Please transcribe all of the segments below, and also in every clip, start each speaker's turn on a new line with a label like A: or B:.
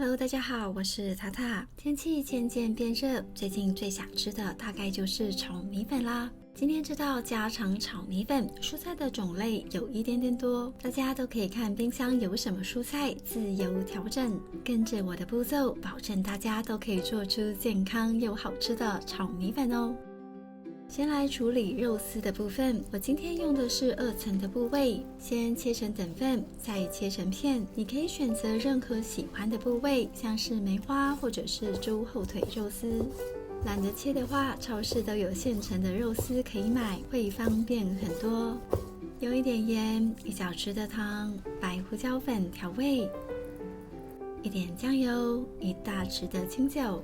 A: Hello， 大家好，我是塔塔。天气渐渐变热，最近最想吃的大概就是炒米粉啦。今天这道家常炒米粉，蔬菜的种类有一点点多，大家都可以看冰箱有什么蔬菜，自由调整。跟着我的步骤，保证大家都可以做出健康又好吃的炒米粉哦。先来处理肉丝的部分，我今天用的是2层的部位，先切成等份，再切成片。你可以选择任何喜欢的部位，像是梅花或者是猪后腿肉丝。懒得切的话，超市都有现成的肉丝可以买，会方便很多。用一点盐，1小匙的糖，白胡椒粉调味，一点酱油，1大匙的清酒。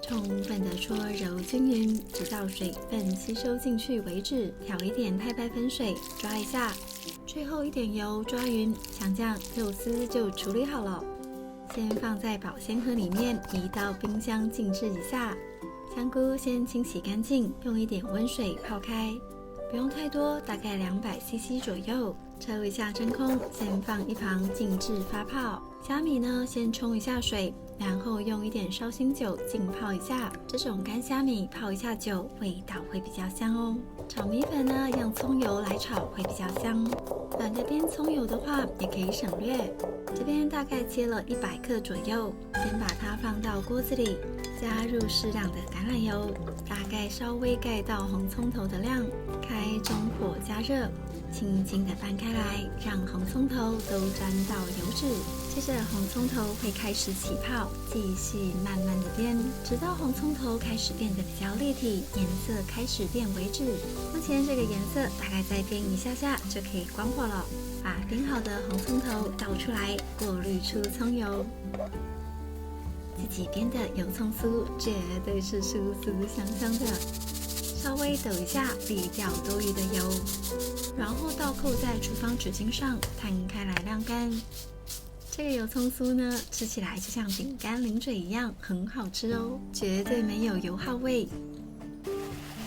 A: 充分的搓揉均匀，直到水分吸收进去为止。调一点太白粉水，抓一下，最后一点油抓匀，想这样肉丝就处理好了。先放在保鲜盒里面，移到冰箱静置一下。香菇先清洗干净，用一点温水泡开，不用太多，大概200cc 左右。抽一下真空，先放一旁静置发泡。虾米呢，先冲一下水，然后用一点绍兴酒浸泡一下。这种干虾米泡一下酒，味道会比较香哦。炒米粉呢，用葱油来炒会比较香。懒得煸葱油的话，也可以省略。这边大概切了100克左右，先把它放到锅子里，加入适量的橄榄油，大概稍微盖到红葱头的量，开中火加热。轻轻地翻开来，让红葱头都沾到油脂。接着红葱头会开始起泡，继续慢慢的煸，直到红葱头开始变得比较立体，颜色开始变为止。目前这个颜色大概再煸一下下就可以关火了。把煸好的红葱头倒出来，过滤出葱油。自己煸的油葱酥绝对是酥酥香香的。稍微抖一下，沥掉多余的油，然后倒扣在厨房纸巾上，摊开来晾干。这个油葱酥呢，吃起来就像饼干零嘴一样，很好吃哦，绝对没有油耗味。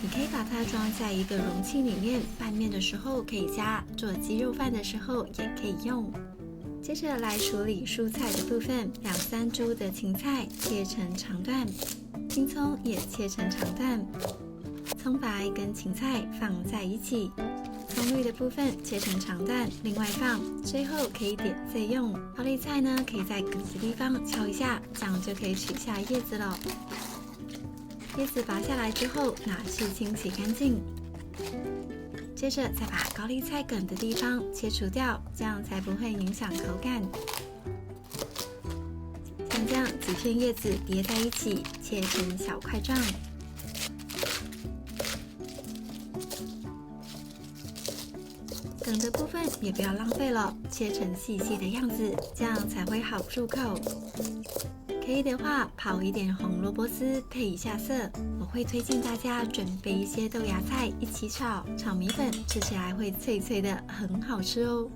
A: 你可以把它装在一个容器里面，拌面的时候可以加，做鸡肉饭的时候也可以用。接着来处理蔬菜的部分，2-3株的芹菜切成长段，青葱也切成长段。葱白跟芹菜放在一起，葱绿的部分切成长段，另外放。最后可以点缀用。高丽菜呢，可以在梗子地方敲一下，这样就可以取下叶子了。叶子拔下来之后，拿去清洗干净。接着再把高丽菜梗的地方切除掉，这样才不会影响口感。像这样几片叶子叠在一起，切成小块状。梗的部分也不要浪费了，切成细细的样子，这样才会好入口。可以的话，泡一点红萝卜丝配一下色。我会推荐大家准备一些豆芽菜一起炒，炒米粉吃起来会脆脆的，很好吃哦。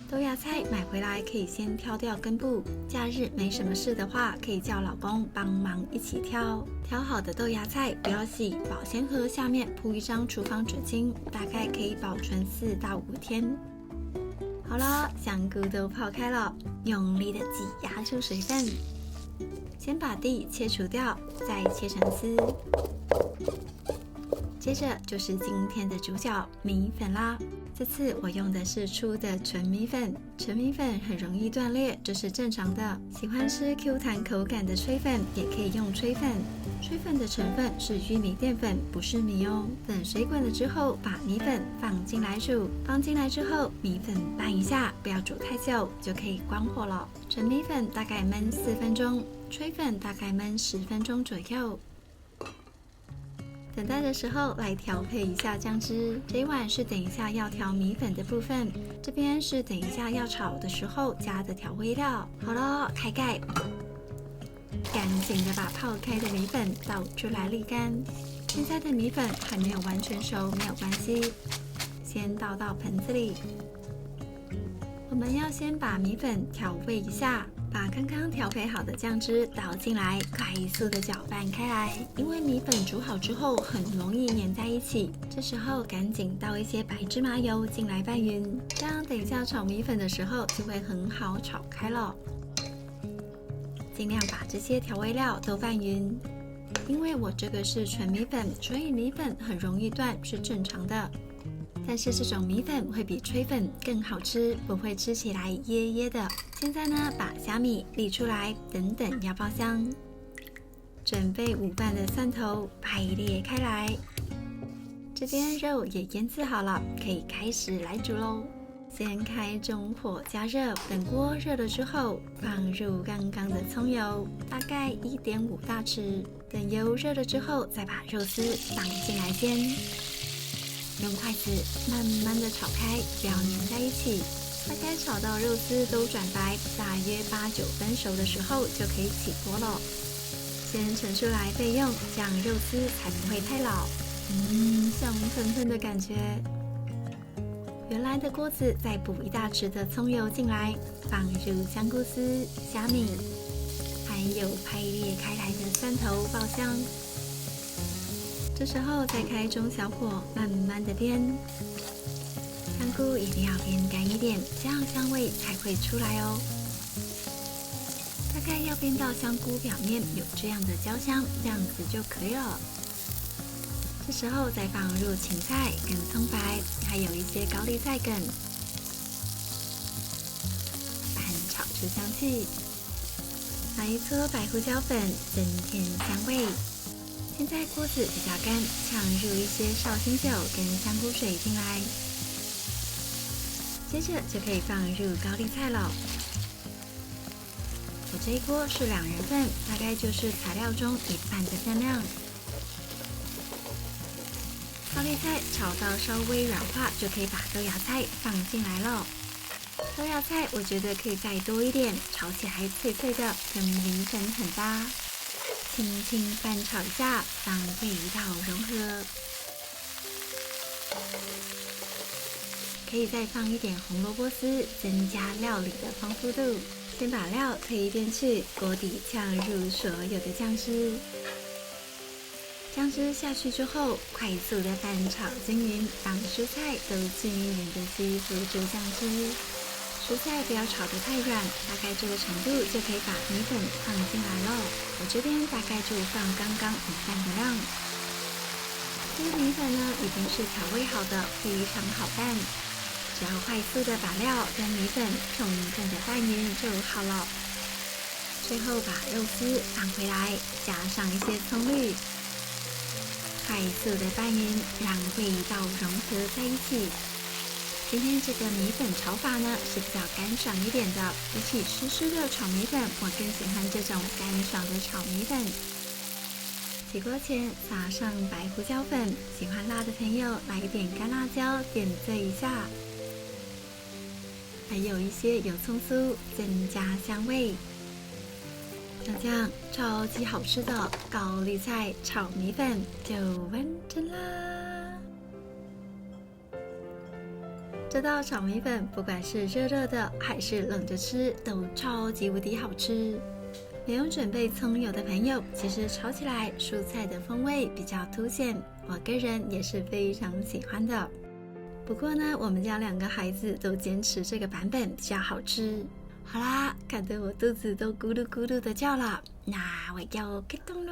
A: 豆芽菜买回来可以先挑掉根部，假日没什么事的话，可以叫老公帮忙一起挑。挑好的豆芽菜不要洗，保鲜盒下面铺一张厨房纸巾，大概可以保存4到5天。好了，香菇都泡开了，用力的挤压出水分。先把蒂切除掉，再切成丝。接着就是今天的主角米粉啦。这次我用的是粗的纯米粉，纯米粉很容易断裂，这是正常的。喜欢吃 Q 弹口感的炊粉也可以用炊粉。炊粉的成分是玉米淀粉，不是米哦。等水滚了之后，把米粉放进来煮。放进来之后，米粉拌一下，不要煮太久，就可以关火了。纯米粉大概焖4分钟，炊粉大概焖10分钟左右。等待的时候来调配一下酱汁，这一碗是等一下要调米粉的部分，这边是等一下要炒的时候加的调味料。好了，开盖，赶紧的把泡开的米粉倒出来沥干。现在的米粉还没有完全熟，没有关系，先倒到盆子里。我们要先把米粉调味一下，把刚刚调配好的酱汁倒进来，快速的搅拌开来。因为米粉煮好之后很容易粘在一起，这时候赶紧倒一些白芝麻油进来拌匀，这样等一下炒米粉的时候就会很好炒开了。尽量把这些调味料都拌匀。因为我这个是纯米粉，所以米粉很容易断是正常的。但是这种米粉会比吹粉更好吃，不会吃起来噎噎的。现在呢，把虾米沥出来，等要爆香。准备5瓣的蒜头排列开来。这边肉也腌制好了，可以开始来煮喽。先开中火加热，等锅热了之后，放入刚刚的葱油，大概1.5大匙。等油热了之后，再把肉丝放进来煎。用筷子慢慢的炒开，不要粘在一起。大概炒到肉丝都转白，大约8、9分熟的时候就可以起锅了。先盛出来备用，这样肉丝才不会太老。香喷喷的感觉。原来的锅子再补1大匙的葱油进来，放入香菇丝、虾米，还有排列开来的蒜头爆香。这时候再开中小火，慢慢的煸。香菇一定要煸干一点，这样香味才会出来哦。大概要煸到香菇表面有这样的焦香，这样子就可以了。这时候再放入芹菜跟葱白，还有一些高丽菜梗，翻炒出香气。来一撮白胡椒粉，增添香味。现在锅子比较干，呛入一些绍兴酒跟香菇水进来，接着就可以放入高丽菜了。我这一锅是2人份，大概就是材料中1半的分量。高丽菜炒到稍微软化，就可以把豆芽菜放进来了。豆芽菜我觉得可以再多一点，炒起来脆脆的，跟米粉很搭。轻轻翻炒一下，让味道融合。可以再放一点红萝卜丝，增加料理的丰富度。先把料推一边去，锅底呛入所有的酱汁。酱汁下去之后，快速的翻炒均匀，让蔬菜都均匀的吸附住酱汁。蔬菜不要炒得太软，大概这个程度就可以把米粉放进来了。我这边大概就放刚刚1半的量。这个米粉呢已经是调味好的，非常好拌，只要快速的把料跟米粉充分的拌匀就好了。最后把肉丝放回来，加上一些葱绿，快速的拌匀，让味道融合在一起。今天这个米粉炒法呢是比较干爽一点的，比起湿湿的炒米粉，我更喜欢这种干爽的炒米粉。起锅前撒上白胡椒粉，喜欢辣的朋友来一点干辣椒点缀一下，还有一些油葱酥增加香味。那这样超级好吃的高丽菜炒米粉就完成啦！这道炒米粉不管是热热的还是冷着吃，都超级无敌好吃。没有准备葱油的朋友，其实炒起来蔬菜的风味比较凸显，我个人也是非常喜欢的。不过呢，我们家2个孩子都坚持这个版本比较好吃。好啦，看得我肚子都咕噜咕噜的叫了，那我要开动喽！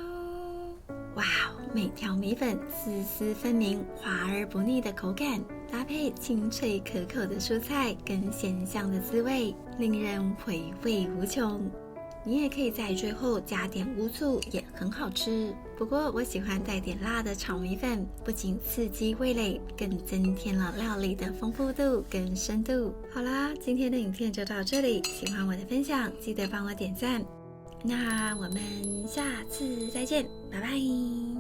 A: 哇哦，每条米粉丝丝分明，滑而不腻的口感，搭配清脆可口的蔬菜跟鲜香的滋味，令人回味无穷。你也可以在最后加点乌醋，也很好吃。不过我喜欢带点辣的炒米粉，不仅刺激味蕾，更增添了料理的丰富度跟深度。好啦，今天的影片就到这里，喜欢我的分享，记得帮我点赞。那我们下次再见，拜拜。